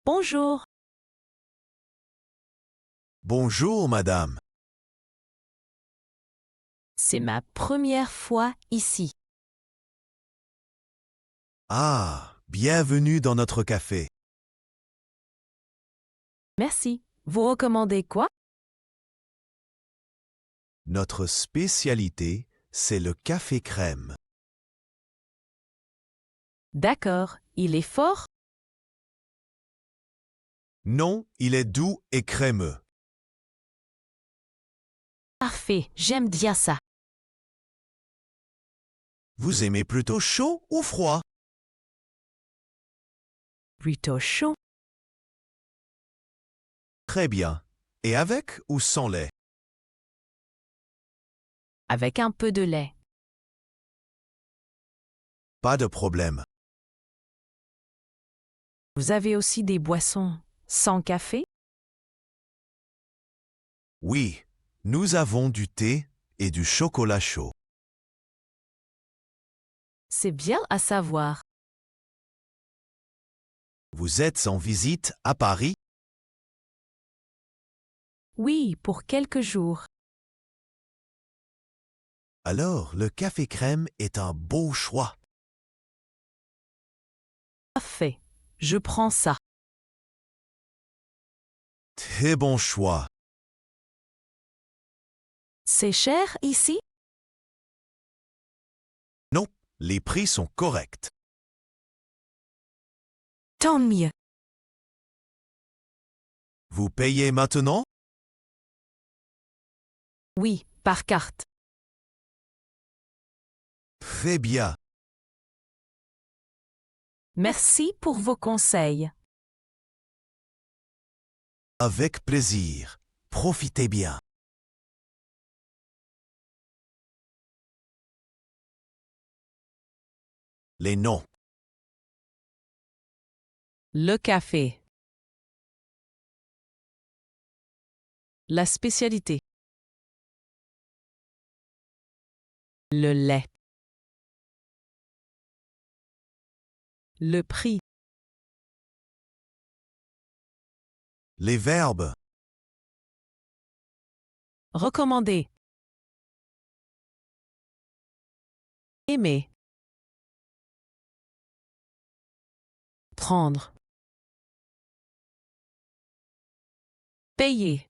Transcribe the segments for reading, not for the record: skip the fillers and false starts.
Bonjour, Bonjour, madame. c'est ma première fois ici. Ah, bienvenue dans notre café. Merci. Vous recommandez quoi? Notre spécialité, c'est le café crème. D'accord, il est fort? Non, il est doux et crémeux. Parfait, j'aime bien ça. Vous aimez plutôt chaud ou froid? Plutôt chaud. Très bien. Et avec ou sans lait? Avec un peu de lait. Pas de problème. Vous avez aussi des boissons sans café? Oui, nous avons du thé et du chocolat chaud. C'est bien à savoir. Vous êtes en visite à Paris? Oui, pour quelques jours. Alors, le café crème est un beau choix. Parfait, je prends ça. Très bon choix. C'est cher ici? Non, les prix sont corrects. Tant mieux. Vous payez maintenant? Oui, par carte. Très bien. Merci pour vos conseils. Avec plaisir. Profitez bien. Les noms. Le café. La spécialité. Le lait. Le prix. Les verbes. Recommander. Aimer. Prendre. Payer.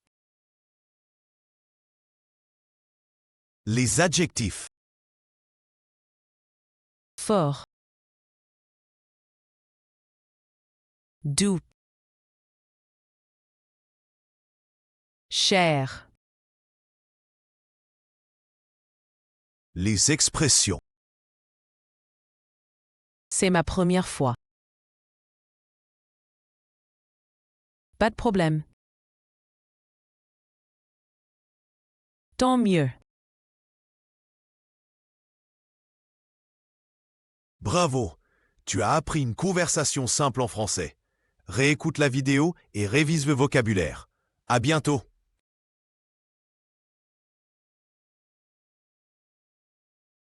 Les adjectifs. Fort. Doux. Cher. Les expressions. C'est ma première fois. Pas de problème. Tant mieux. Bravo. Tu as appris une conversation simple en français. Réécoute la vidéo et révise le vocabulaire. À bientôt.